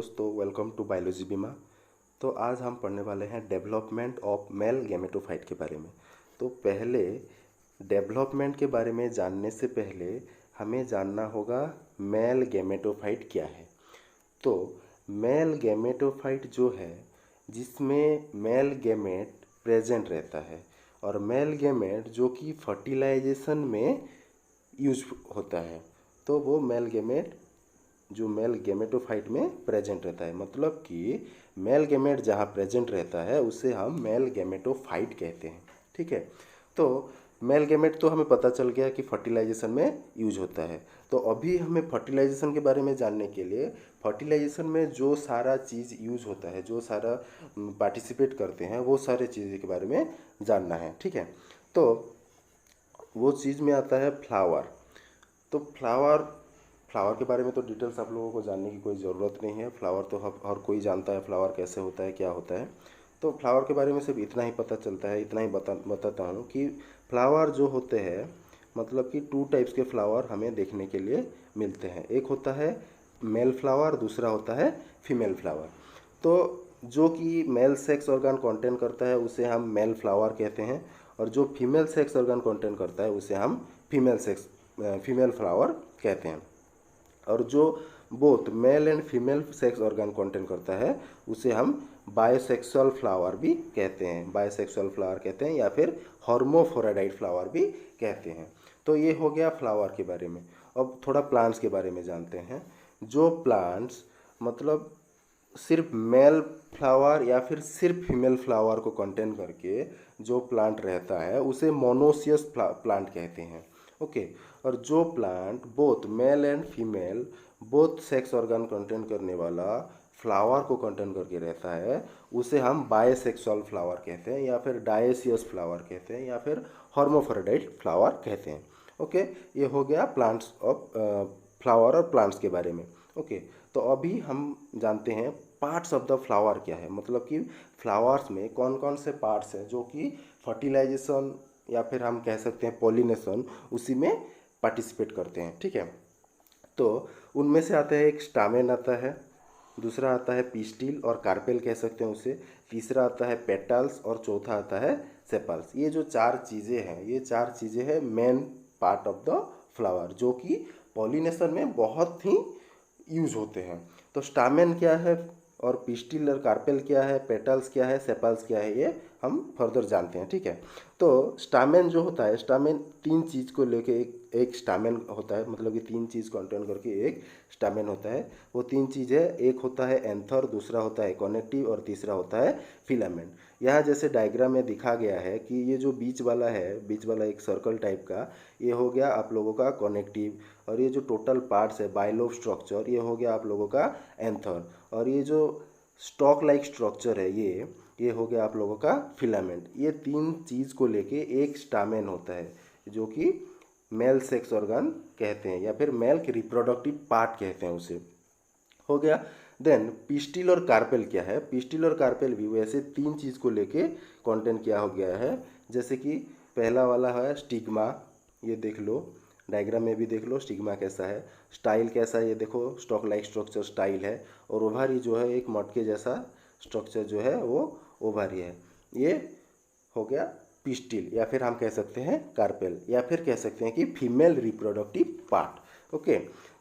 दोस्तों, welcome to biology बीमा। तो आज हम पढ़ने वाले हैं डेवलपमेंट ऑफ मेल गैमेटोफाइट के बारे में। तो पहले डेवलपमेंट के बारे में जानने से पहले हमें जानना होगा मेल गैमेटोफाइट क्या है। तो मेल गैमेटोफाइट जो है जिसमें मेल गैमेट प्रेजेंट रहता है और मेल गैमेट जो कि फर्टिलाइजेशन में यूज होता है, तो वो मेल गैमेट जो मेल गैमेटोफाइट में प्रेजेंट रहता है, मतलब कि मेल गैमेट जहाँ प्रेजेंट रहता है उसे हम मेल गैमेटोफाइट कहते हैं। ठीक है। तो मेल गैमेट तो हमें पता चल गया कि फर्टिलाइजेशन में यूज होता है। तो अभी हमें फर्टिलाइजेशन के बारे में जानने के लिए फर्टिलाइजेशन में जो सारा चीज़ यूज होता है, जो सारा पार्टिसिपेट करते हैं, वो सारे चीज़ के बारे में जानना है। ठीक है। तो वो चीज़ में आता है फ्लावर। तो फ्लावर के बारे में तो डिटेल्स आप लोगों को जानने की कोई ज़रूरत नहीं है। फ्लावर तो हर कोई जानता है, फ्लावर कैसे होता है, क्या होता है। तो फ्लावर के बारे में सिर्फ इतना ही पता चलता है, इतना ही बताता हूँ कि फ्लावर जो होते हैं, मतलब कि 2 टाइप्स के फ्लावर हमें देखने के लिए मिलते हैं। एक होता है मेल फ्लावर, दूसरा होता है फीमेल फ्लावर। तो जो कि मेल सेक्स ऑर्गन कंटेन करता है उसे हम मेल फ्लावर कहते हैं, और जो फीमेल सेक्स ऑर्गन कंटेन करता है उसे हम फीमेल फ्लावर कहते हैं। और जो both male and female sex organ contain करता है उसे हम बायोसेक्सुअल फ्लावर भी कहते हैं, या फिर हर्मोफोराडाइट फ्लावर भी कहते हैं। तो ये हो गया फ्लावर के बारे में। अब थोड़ा प्लांट्स के बारे में जानते हैं। जो प्लांट्स मतलब सिर्फ मेल फ्लावर या फिर सिर्फ फीमेल फ्लावर को कंटेन करके जो प्लांट रहता है उसे मोनोसियस प्लांट कहते हैं। ओके। और जो plant both male and female both sex organ contain करने वाला फ्लावर को कंटेन करके रहता है उसे हम बायसेक्सुअल फ्लावर कहते हैं, या फिर डायसियस फ्लावर कहते हैं, या फिर हर्मोफोराडाइट फ्लावर कहते हैं। ओके। ये हो गया प्लांट्स ऑफ फ्लावर और प्लांट्स के बारे में। ओके। तो अभी हम जानते हैं पार्ट्स ऑफ द फ्लावर क्या है, मतलब कि फ्लावर्स में कौन कौन से पार्ट्स हैं जो कि फर्टिलाइजेशन या फिर हम कह सकते हैं पॉलिनेशन उसी में पार्टिसिपेट करते हैं। ठीक है। तो उनमें से आता है एक स्टामेन आता है, दूसरा आता है पिस्टिल और कार्पेल कह सकते हैं उसे, तीसरा आता है पेटल्स और चौथा आता है सेपल्स। ये जो 4 चीज़ें हैं, ये 4 चीज़ें हैं main part of the flower जो कि पॉलिनेशन में बहुत ही यूज होते हैं। तो स्टामेन क्या है और पिस्टिल और कार्पेल क्या है, पेटल्स क्या है, सेपल्स क्या है, ये हम फर्दर जानते हैं। ठीक है। तो स्टामेन जो होता है, स्टामेन 3 चीज़ को लेके एक स्टामेन होता है, मतलब कि 3 चीज़ कंटेन करके एक स्टामेन होता है। वो 3 चीज़ है, एक होता है एंथर, दूसरा होता है कनेक्टिव और तीसरा होता है फिलामेंट। यहाँ जैसे डायग्राम में दिखा गया है कि ये जो बीच वाला एक सर्कल टाइप का, ये हो गया आप लोगों का कनेक्टिव, और ये जो टोटल पार्ट्स है बाइलोब स्ट्रक्चर, ये हो गया आप लोगों का एंथर, और ये जो स्टॉक लाइक स्ट्रक्चर है ये हो गया आप लोगों का फिलामेंट। ये 3 चीज़ को लेके एक स्टामेन होता है जो कि मेल सेक्स ऑर्गन कहते हैं, या फिर मेल के रिप्रोडक्टिव पार्ट कहते हैं उसे। हो गया। देन पिस्टिल और कार्पेल क्या है, पिस्टिल और कार्पेल भी वैसे 3 चीज़ को लेके कंटेंट किया हो गया है। जैसे कि पहला वाला है स्टिग्मा, ये देख लो, डायग्राम में भी देख लो स्टिग्मा कैसा है, स्टाइल कैसा है, ये देखो स्टॉक लाइक स्ट्रक्चर स्टाइल है, और ओवारी जो है एक मटके जैसा स्ट्रक्चर जो है वो ओवारी है। ये हो गया पिस्टिल, या फिर हम कह सकते हैं कार्पेल, या फिर कह सकते हैं कि फीमेल रिप्रोडक्टिव पार्ट। ओके।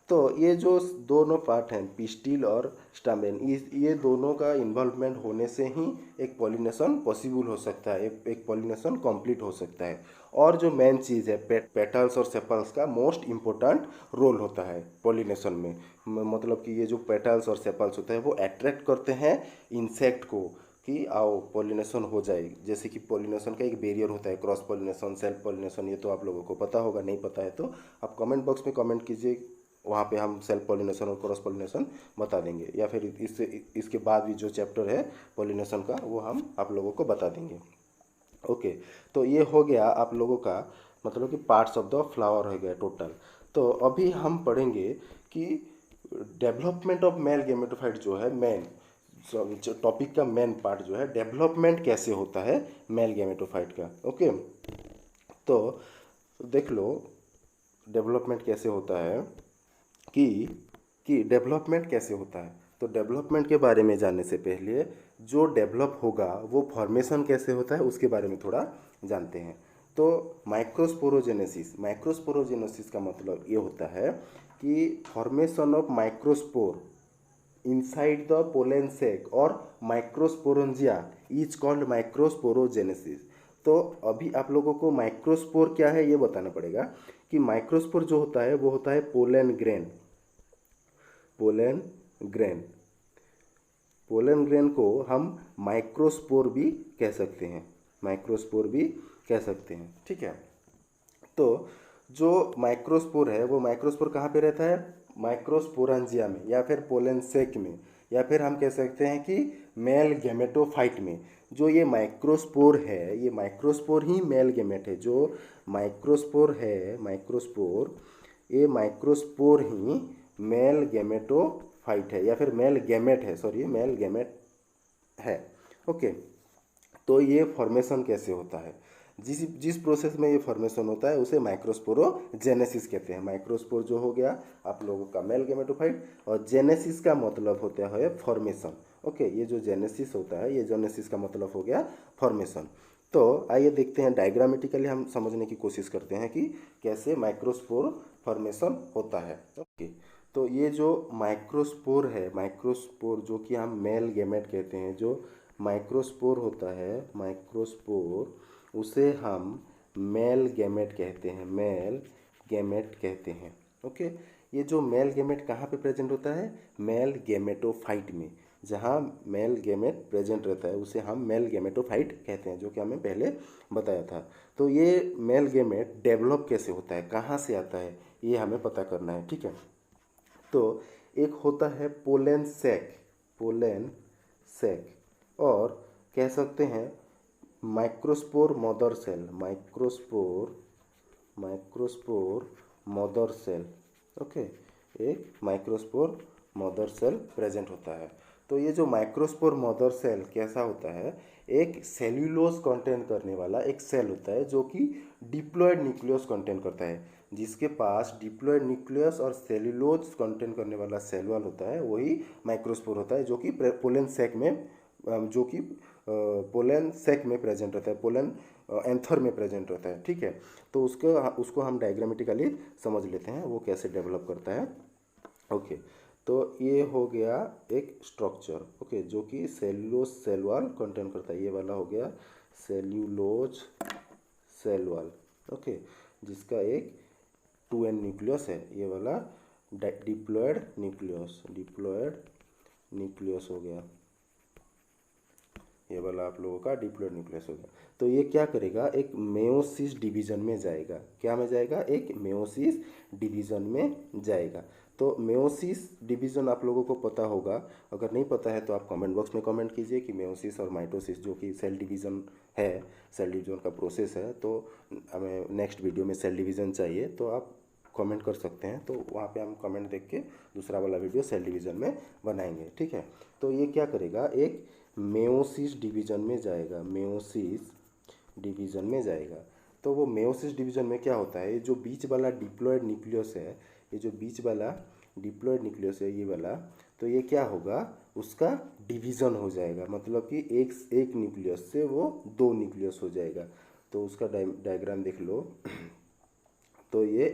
तो ये जो दोनों पार्ट हैं पिस्टिल और स्टामेन, ये दोनों का इन्वॉल्वमेंट होने से ही एक पॉलिनेशन पॉसिबल हो सकता है, एक पॉलिनेशन कंप्लीट हो सकता है। और जो मेन चीज़ है पेटल्स और सेपल्स का मोस्ट इम्पोर्टेंट रोल होता है पॉलिनेशन में। मतलब कि ये जो पेटल्स और सेपल्स होते हैं वो अट्रैक्ट करते हैं इंसेक्ट को कि आओ पॉलिनेशन हो जाए। जैसे कि पॉलिनेशन का एक बैरियर होता है, क्रॉस पॉलिनेशन, सेल्फ पॉलिनेशन, ये तो आप लोगों को पता होगा, नहीं पता है तो आप कमेंट बॉक्स में कमेंट कीजिए, वहाँ पे हम सेल्फ पॉलिनेशन और क्रॉस पॉलिनेशन बता देंगे, या फिर इसके बाद भी जो चैप्टर है पॉलिनेशन का वो हम आप लोगों को बता देंगे। ओके। तो ये हो गया आप लोगों का मतलब कि पार्ट्स ऑफ द फ्लावर हो गया टोटल। तो अभी हम पढ़ेंगे कि डेवलपमेंट ऑफ मेल गैमेटोफाइट जो है मेन टॉपिक का मेन पार्ट जो है डेवलपमेंट कैसे होता है मेल गैमेटोफाइट का। ओके। तो देख लो डेवलपमेंट कैसे होता है कि डेवलपमेंट कैसे होता है। तो डेवलपमेंट के बारे में जानने से पहले जो डेवलप होगा वो फॉर्मेशन कैसे होता है उसके बारे में थोड़ा जानते हैं। तो माइक्रोस्पोरोजेनेसिस का मतलब ये होता है कि formation of microspore inside the pollen sac और माइक्रोस्पोरेंजिया इज कॉल्ड माइक्रोस्पोरोजेनेसिस। तो अभी आप लोगों को माइक्रोस्पोर क्या है ये बताना पड़ेगा कि माइक्रोस्पोर जो होता है वो होता है pollen grain. Pollen grain pollen grain को हम माइक्रोस्पोर भी कह सकते हैं, माइक्रोस्पोर भी कह सकते हैं, ठीक है। तो जो माइक्रोस्पोर है वो माइक्रोस्पोर कहाँ पे रहता है, माइक्रोस्पोरेंजिया में या फिर पोलन सेक में, या फिर हम कह सकते हैं कि मेल गैमेटोफाइट में। जो ये माइक्रोस्पोर है ये माइक्रोस्पोर ही मेल गैमेट है। जो माइक्रोस्पोर है माइक्रोस्पोर ये माइक्रोस्पोर ही मेल गैमेटोफाइट है या फिर मेल गैमेट है, सॉरी मेल गैमेट है। ओके, तो ये फॉर्मेशन कैसे होता है, जिस जिस प्रोसेस में ये फॉर्मेशन होता है उसे माइक्रोस्पोरोजेनेसिस कहते हैं। माइक्रोस्पोर जो हो गया आप लोगों का मेल गैमेटोफाइट, और जेनेसिस का मतलब होता है फॉर्मेशन। ओके, ये जो जेनेसिस होता है ये जेनेसिस का मतलब हो गया फॉर्मेशन। तो आइए देखते हैं डायग्रामेटिकली हम समझने की कोशिश करते हैं कि कैसे माइक्रोस्पोर फॉर्मेशन होता है। ओके, तो ये जो माइक्रोस्पोर है, माइक्रोस्पोर जो कि हम मेल गैमेट कहते हैं, जो माइक्रोस्पोर होता है माइक्रोस्पोर उसे हम मेल गैमेट कहते हैं, मेल गैमेट कहते हैं। ओके, ये जो मेल गैमेट कहाँ पे प्रेजेंट होता है, मेल गैमेटोफाइट में। जहाँ मेल गैमेट प्रेजेंट रहता है उसे हम मेल गैमेटोफाइट कहते हैं, जो कि हमें पहले बताया था। तो ये मेल गैमेट डेवलप कैसे होता है, कहाँ से आता है, ये हमें पता करना है, ठीक है। तो एक होता है पोलन सैक, पोलन सैक, और कह सकते हैं microspore mother cell, microspore mother cell. Okay, एक माइक्रोस्पोर मदर सेल प्रेजेंट होता है। तो ये जो माइक्रोस्पोर मदर सेल कैसा होता है, एक सेल्यूलोज कंटेन करने वाला एक सेल होता है जो कि डिप्लॉयड न्यूक्लियस कंटेन करता है। जिसके पास डिप्लॉयड न्यूक्लियस और सेल्यूलोज कंटेन करने वाला सेल वॉल होता है वही माइक्रोस्पोर होता है, जो कि पोलन सैक में जो कि पोलन सैक में प्रेजेंट रहता है, पोलन एंथर में प्रेजेंट रहता है, ठीक है। तो उसको हम डायग्रामेटिकली समझ लेते हैं वो कैसे डेवलप करता है। ओके, तो ये हो गया एक स्ट्रक्चर, ओके, जो कि सेल्यूलोज सेल वॉल कंटेन करता है। ये वाला हो गया सेल्यूलोज सेल वॉल, ओके, जिसका एक 2n न्यूक्लियस है। ये वाला डिप्लॉयड न्यूक्लियस हो गया, ये वाला आप लोगों का डिप्लॉयड न्यूक्लियस हो गया। तो ये क्या करेगा, एक मेयोसिस डिवीजन में जाएगा। क्या में जाएगा, एक मेयोसिस डिवीजन में जाएगा। तो मेयोसिस डिवीजन आप लोगों को पता होगा, अगर नहीं पता है तो आप कमेंट बॉक्स में कमेंट कीजिए कि मेयोसिस और माइटोसिस जो कि सेल डिवीजन है, सेल डिवीजन का प्रोसेस है, तो हमें नेक्स्ट वीडियो में सेल डिवीजन चाहिए तो आप कमेंट कर सकते हैं। तो वहाँ पे हम कमेंट देख के दूसरा वाला वीडियो सेल डिवीजन में बनाएंगे, ठीक है। तो ये क्या करेगा, एक मेयोसिस डिवीजन में जाएगा, मेयोसिस डिवीजन में जाएगा। तो वो मेयोसिस डिवीजन में क्या होता है, जो बीच वाला डिप्लॉयड न्यूक्लियस है, ये जो बीच वाला डिप्लॉयड न्यूक्लियस है ये वाला, तो ये क्या होगा, उसका डिवीज़न हो जाएगा। मतलब कि एक न्यूक्लियस से वो 2 न्यूक्लियस हो जाएगा। तो उसका डायग्राम देख लो। तो ये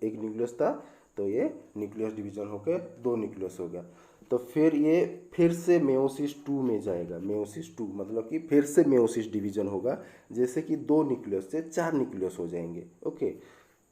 एक न्यूक्लियस था, तो ये न्यूक्लियस डिवीजन होकर 2 न्यूक्लियस हो गया। तो फिर ये फिर से मेयोसिस 2 में जाएगा, मेयोसिस 2 मतलब कि फिर से मेयोसिस डिवीजन होगा, जैसे कि 2 न्यूक्लियस से 4 न्यूक्लियस हो जाएंगे। ओके,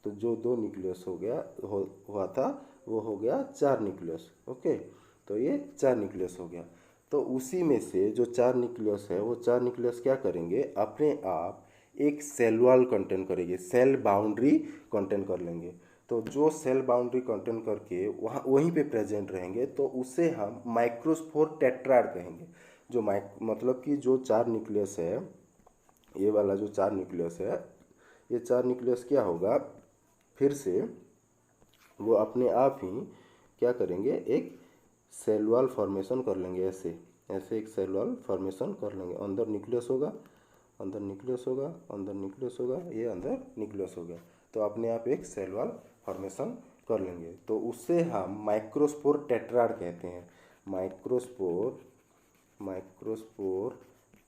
तो जो 2 न्यूक्लियस हुआ था वो हो गया 4 न्यूक्लियस। ओके, तो ये 4 न्यूक्लियस हो गया। तो उसी में से जो 4 न्यूक्लियस है वो 4 न्यूक्लियस क्या करेंगे, अपने आप एक सेल वॉल कंटेन करेंगे, सेल बाउंड्री कंटेन कर लेंगे। तो जो सेल बाउंड्री कंटेन करके वहाँ वहीं पे प्रेजेंट रहेंगे तो उसे हम माइक्रोस्पोर टेट्राड कहेंगे। जो मतलब कि जो 4 न्यूक्लियस है, ये वाला जो 4 न्यूक्लियस है, ये 4 न्यूक्लियस क्या होगा, फिर से वो अपने आप ही क्या करेंगे, एक सेल वॉल फॉर्मेशन कर लेंगे। ऐसे ऐसे एक सेल वॉल फॉर्मेशन कर लेंगे। अंदर न्यूक्लियस होगा, अंदर न्यूक्लियस होगा, अंदर न्यूक्लियस होगा, ये अंदर न्यूक्लियस हो गया। तो अपने आप एक सेल वॉल फॉर्मेशन कर लेंगे। तो उससे हम माइक्रोस्पोर टेट्राड कहते हैं। माइक्रोस्पोर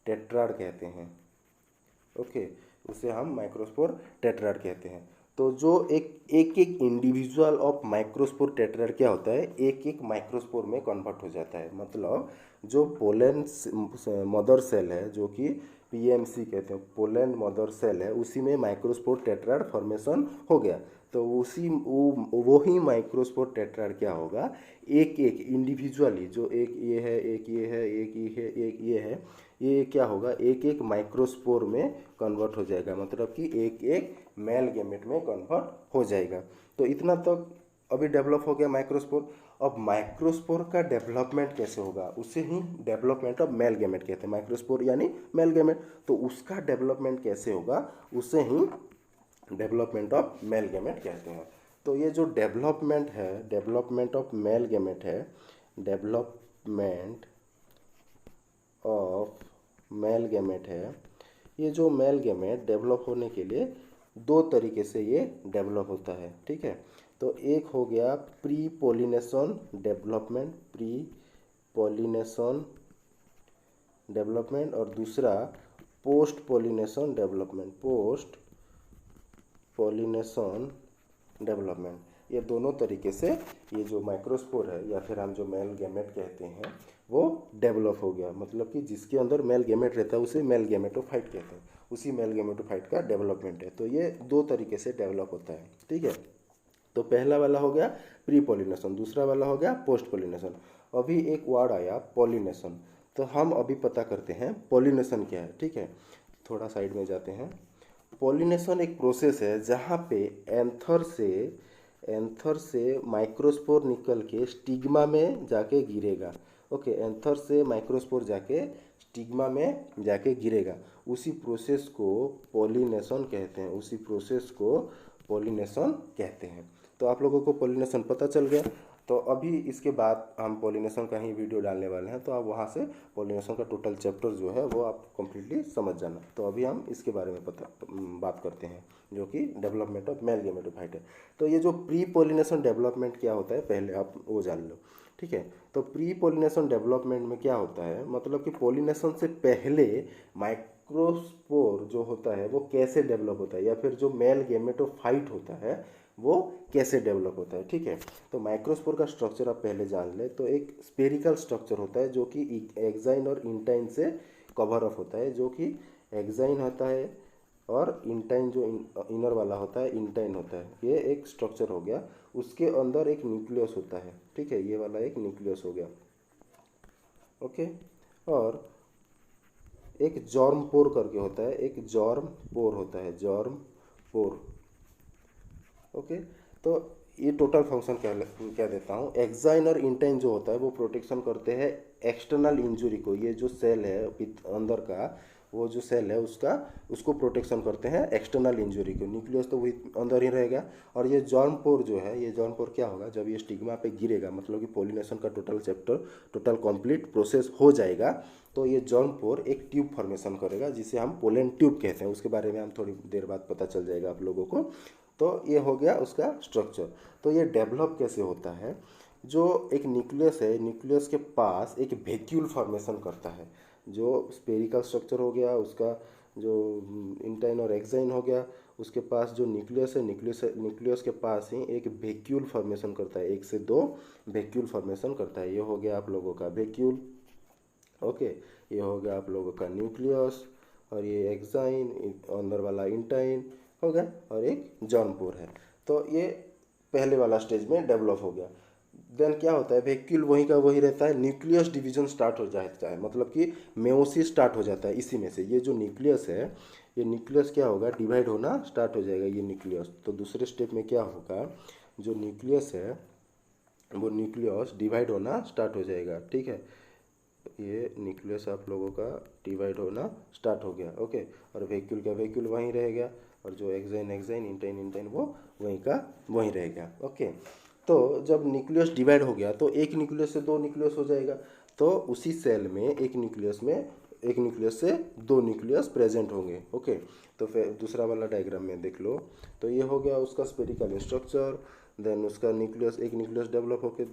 टेट्राड कहते हैं। ओके, उसे हम माइक्रोस्पोर टेट्राड कहते हैं। तो जो एक इंडिविजुअल ऑफ माइक्रोस्पोर टेट्राड क्या होता है, एक एक माइक्रोस्पोर में कन्वर्ट हो जाता है। मतलब जो पोलन मदर सेल है, जो कि पीएमसी कहते हैं, पोलैंड मदर सेल है, उसी में माइक्रोस्पोर टेट्राड फॉर्मेशन हो गया। तो उसी वो ही माइक्रोस्पोर टेट्राड क्या होगा, एक एक इंडिविजुअली, जो एक ये है, एक ये है, एक ये है, एक ये है, ये क्या होगा, एक एक माइक्रोस्पोर में कन्वर्ट हो जाएगा। मतलब कि एक एक मेल गैमेट में कन्वर्ट हो जाएगा। तो इतना तक अभी डेवलप हो गया माइक्रोस्पोर। अब माइक्रोस्पोर का डेवलपमेंट कैसे होगा, उसे ही डेवलपमेंट ऑफ मेल गैमेट कहते हैं। माइक्रोस्पोर यानी मेल गैमेट, तो उसका डेवलपमेंट कैसे होगा, उसे ही डेवलपमेंट ऑफ मेल गैमेट कहते हैं। तो ये जो डेवलपमेंट है, डेवलपमेंट ऑफ मेल गैमेट है, डेवलपमेंट ऑफ मेल गैमेट है, ये जो मेल गैमेट डेवलप होने के लिए दो तरीके से ये डेवलप होता है। ठीक है, तो एक हो गया pre pollination development, pre pollination development, और दूसरा post pollination development, post pollination development. ये दोनों तरीके से ये जो माइक्रोस्पोर है, या फिर हम जो मेल गैमेट कहते हैं, वो डेवलप हो गया। मतलब कि जिसके अंदर मेल गैमेट रहता है उसे मेल गैमेटोफाइट कहते हैं, उसी मेल गैमेटोफाइट का डेवलपमेंट है। तो ये दो तरीके से डेवलप होता है। ठीक है, तो पहला वाला हो गया प्री पोलिनेशन, दूसरा वाला हो गया पोस्ट पोलिनेशन। अभी एक वर्ड आया पॉलिनेशन, तो हम अभी पता करते हैं पॉलिनेशन क्या है। ठीक है, थोड़ा साइड में जाते हैं। पॉलिनेशन एक प्रोसेस है जहाँ पे एंथर से माइक्रोस्पोर निकल के स्टिग्मा में जाके गिरेगा। ओके, एंथर से माइक्रोस्पोर जाके स्टिग्मा में जाके गिरेगा, उसी प्रोसेस को पॉलिनेशन कहते हैं, उसी प्रोसेस को पॉलिनेशन कहते हैं। तो आप लोगों को पॉलिनेशन पता चल गया। तो अभी इसके बाद हम पॉलिनेशन का ही वीडियो डालने वाले हैं, तो आप वहाँ से पॉलिनेशन का टोटल चैप्टर जो है वो आप कम्प्लीटली समझ जाना। तो अभी हम इसके बारे में बात करते हैं, जो कि डेवलपमेंट ऑफ मेल गैमेटोफाइट है। तो ये जो प्री पॉलिनेशन डेवलपमेंट क्या होता है, पहले आप वो जान लो। ठीक है, तो प्री पॉलिनेशन डेवलपमेंट में क्या होता है, मतलब कि पॉलिनेशन से पहले माइक्रोस्पोर जो होता है वो कैसे डेवलप होता है, या फिर जो मेल गैमेटोफाइट होता है वो कैसे डेवलप होता है। ठीक है, तो माइक्रोस्पोर का स्ट्रक्चर आप पहले जान ले। तो एक स्पेरिकल स्ट्रक्चर होता है जो कि एक्साइन और इंटाइन से कवर अप होता है, जो कि एक्साइन होता है, और इंटाइन जो इनर वाला होता है इंटाइन होता है। ये एक स्ट्रक्चर हो गया। उसके अंदर एक न्यूक्लियस होता है। ठीक है, ये वाला एक न्यूक्लियस हो गया। ओके, और एक जॉर्म पोर करके होता है, एक जॉर्म पोर होता है, जॉर्म पोर। ओके, तो ये टोटल फंक्शन क्या देता हूँ, एक्साइन और इंटाइन जो होता है वो प्रोटेक्शन करते हैं एक्सटर्नल इंजुरी को। ये जो सेल है अंदर का, वो जो सेल है उसको प्रोटेक्शन करते हैं एक्सटर्नल इंजुरी को। न्यूक्लियस तो वही अंदर ही रहेगा। और ये जॉर्म पोर जो है, ये जॉर्म पोर क्या होगा, जब ये स्टिग्मा पे गिरेगा, मतलब कि पॉलिनेशन का टोटल कंप्लीट प्रोसेस हो जाएगा, तो ये जॉर्म पोर एक ट्यूब फॉर्मेशन करेगा, जिसे हम पोलन ट्यूब कहते हैं। उसके बारे में हम थोड़ी देर बाद पता चल जाएगा आप लोगों को। तो ये हो गया उसका स्ट्रक्चर। तो ये डेवलप कैसे होता है, जो एक न्यूक्लियस है, न्यूक्लियस के पास एक वैक्यूल फॉर्मेशन करता है। जो स्पेरिकल स्ट्रक्चर हो गया, उसका जो इंटाइन और एक्साइन हो गया, उसके पास जो न्यूक्लियस है, न्यूक्लियस के पास ही एक वैक्यूल फॉर्मेशन करता है, एक से दो वैक्यूल फॉर्मेशन करता है। ये हो गया आप लोगों का वैक्यूल। ओके, ये हो गया आप लोगों का न्यूक्लियस, और ये एक्साइन, अंदर वाला इंटाइन हो गया, और एक जॉर्म पोर है। तो ये पहले वाला स्टेज में डेवलप हो गया। देन क्या होता है, वैक्यूल वहीं का वही रहता है, न्यूक्लियस डिवीजन स्टार्ट हो जाता है, मतलब कि मेयोसिस स्टार्ट हो जाता है इसी में से। ये जो न्यूक्लियस है, ये न्यूक्लियस क्या होगा, डिवाइड होना स्टार्ट हो जाएगा ये न्यूक्लियस। तो दूसरे स्टेप में क्या होगा, जो न्यूक्लियस है वो न्यूक्लियस डिवाइड होना स्टार्ट हो जाएगा। ठीक है, ये न्यूक्लियस आप लोगों का डिवाइड होना स्टार्ट हो गया। ओके, और वैक्यूल का वैक्यूल वहीं रहेगा, और जो एक्साइन इंटाइन वो वहीं का वहीं रहेगा। ओके, तो जब न्यूक्लियस डिवाइड हो गया तो एक न्यूक्लियस से दो न्यूक्लियस हो जाएगा। तो उसी सेल में एक न्यूक्लियस से दो न्यूक्लियस प्रेजेंट होंगे। ओके, तो फिर दूसरा वाला डायग्राम में देख लो। तो ये हो गया उसका स्पेरिकल स्ट्रक्चर। देन उसका न्यूक्लियस, एक न्यूक्लियस डेवलप होकर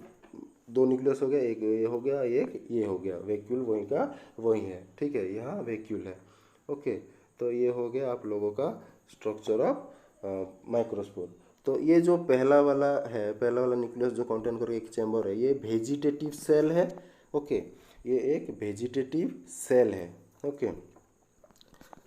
दो न्यूक्लियस हो गया, एक ये हो गया, एक ये हो गया, वैक्यूल वहीं का वहीं है, ठीक है, यहाँ वैक्यूल है। ओके, तो ये हो गया आप लोगों का स्ट्रक्चर ऑफ माइक्रोस्पोर। तो ये जो पहला वाला है, पहला वाला न्यूक्लियस जो कंटेन करके एक चैम्बर है, ये वेजिटेटिव सेल है। ओके, ये एक वेजिटेटिव सेल है। ओके,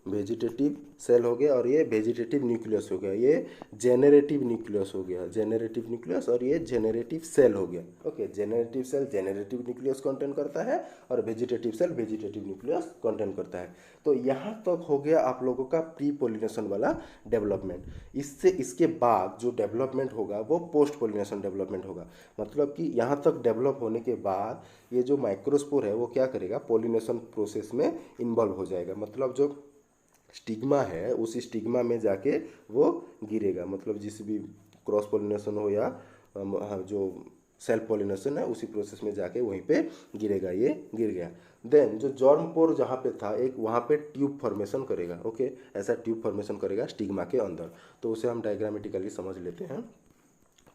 वेजिटेटिव सेल हो गया, और ये वेजिटेटिव न्यूक्लियस हो गया, ये जेनरेटिव न्यूक्लियस हो गया, जेनरेटिव न्यूक्लियस, और ये जेनरेटिव सेल हो गया। Okay, generative cell generative nucleus contain करता है और vegetative cell vegetative nucleus contain करता है। तो यहाँ तक हो गया आप लोगों का प्री पोलिनेशन वाला डेवलपमेंट। इससे इसके बाद जो डेवलपमेंट होगा वो पोस्ट पोलिनेशन डेवलपमेंट होगा। मतलब कि यहाँ तक डेवलप होने के बाद ये जो माइक्रोस्पोर है वो क्या करेगा, पोलिनेशन प्रोसेस में इन्वॉल्व हो जाएगा। मतलब जो स्टिग्मा है उस स्टिग्मा में जाके वो गिरेगा। मतलब जिस भी क्रॉस पोलिनेशन हो या जो सेल्फ पोलिनेशन है उसी प्रोसेस में जाके वहीं पे गिरेगा, ये गिर गया। देन जो जर्म पोर जहाँ पे था एक, वहाँ पे ट्यूब फॉर्मेशन करेगा। ओके, ऐसा ट्यूब फॉर्मेशन करेगा स्टिग्मा के अंदर। तो उसे हम डायग्रामेटिकली समझ लेते हैं।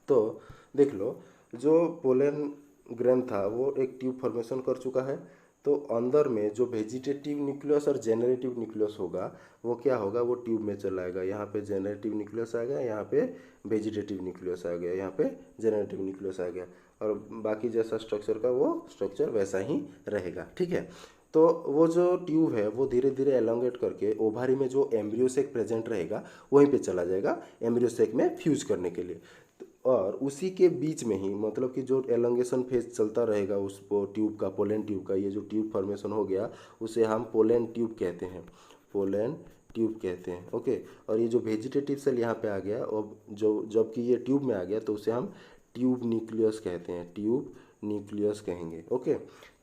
तो देख लो, जो पोलन ग्रेन था वो एक ट्यूब फॉर्मेशन कर चुका है। तो अंदर में जो वेजिटेटिव न्यूक्लियस और जेनरेटिव न्यूक्लियस होगा वो क्या होगा, वो ट्यूब में चला आएगा। यहाँ पे जेनरेटिव न्यूक्लियस आ गया, यहाँ पे वेजिटेटिव न्यूक्लियस आ गया, यहाँ पे जेनरेटिव न्यूक्लियस आ गया, और बाकी जैसा स्ट्रक्चर का वो स्ट्रक्चर वैसा ही रहेगा। ठीक है, तो वो जो ट्यूब है वो धीरे धीरे एलोंगेट करके ओवारी में जो एम्ब्रियो सेक प्रेजेंट रहेगा वहीं पे चला जाएगा एम्ब्रियो सेक में फ्यूज करने के लिए। और उसी के बीच में ही, मतलब कि जो एलोंगेशन फेज चलता रहेगा उस ट्यूब का, पोलन ट्यूब का, ये जो ट्यूब फॉर्मेशन हो गया उसे हम पोलन ट्यूब कहते हैं, पोलन ट्यूब कहते हैं। ओके, और ये जो वेजिटेटिव सेल यहाँ पे आ गया, और जो जबकि ये ट्यूब में आ गया तो उसे हम ट्यूब न्यूक्लियस कहते हैं, ट्यूब न्यूक्लियस कहेंगे। ओके,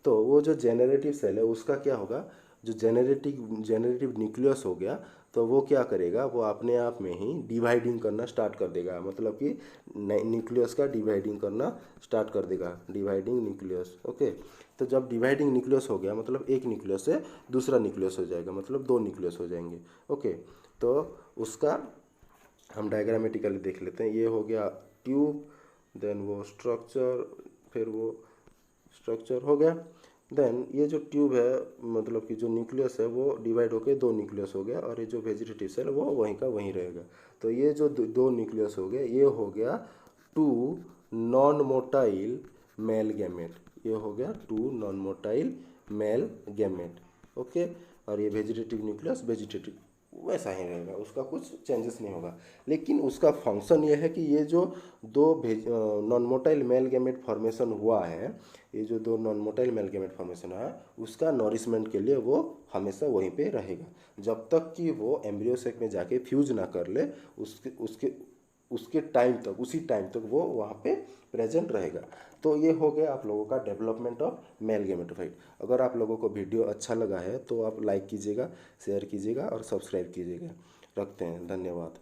तो वो जो जेनरेटिव सेल है उसका क्या होगा, जो जेनरेटिव न्यूक्लियस हो गया तो वो क्या करेगा, वो अपने आप में ही डिवाइडिंग करना स्टार्ट कर देगा। मतलब कि न्यूक्लियस का डिवाइडिंग करना स्टार्ट कर देगा, डिवाइडिंग न्यूक्लियस। ओके, तो जब डिवाइडिंग न्यूक्लियस हो गया मतलब एक न्यूक्लियस से दूसरा न्यूक्लियस हो जाएगा, मतलब दो न्यूक्लियस हो जाएंगे। ओके, तो उसका हम डायग्रामेटिकली देख लेते हैं। ये हो गया ट्यूब, देन वो स्ट्रक्चर, फिर वो स्ट्रक्चर हो गया। देन ये जो ट्यूब है, मतलब कि जो न्यूक्लियस है वो डिवाइड होके दो न्यूक्लियस हो गया, और ये जो वेजिटेटिव सेल वो वहीं का वहीं रहेगा। तो ये जो दो न्यूक्लियस हो गए, ये हो गया two non motile male gamete, ये हो गया two non motile male gamete. Okay, और ये वेजिटेटिव न्यूक्लियस वेजिटेटिव वैसा ही रहेगा, उसका कुछ चेंजेस नहीं होगा। लेकिन उसका फंक्शन ये है कि ये जो दो non motile male gamete formation हुआ है, ये जो दो non motile male gamete formation है उसका नॉरिशमेंट के लिए वो हमेशा वहीं पे रहेगा, जब तक कि वो एम्ब्रियो सेक में जाके फ्यूज ना कर ले, उसके टाइम तक, उसी टाइम तक वो वहाँ पे प्रेजेंट रहेगा। तो ये हो गया आप लोगों का डेवलपमेंट ऑफ मेल गैमेटोफाइट। अगर आप लोगों को वीडियो अच्छा लगा है तो आप लाइक कीजिएगा, शेयर कीजिएगा और सब्सक्राइब कीजिएगा। रखते हैं, धन्यवाद।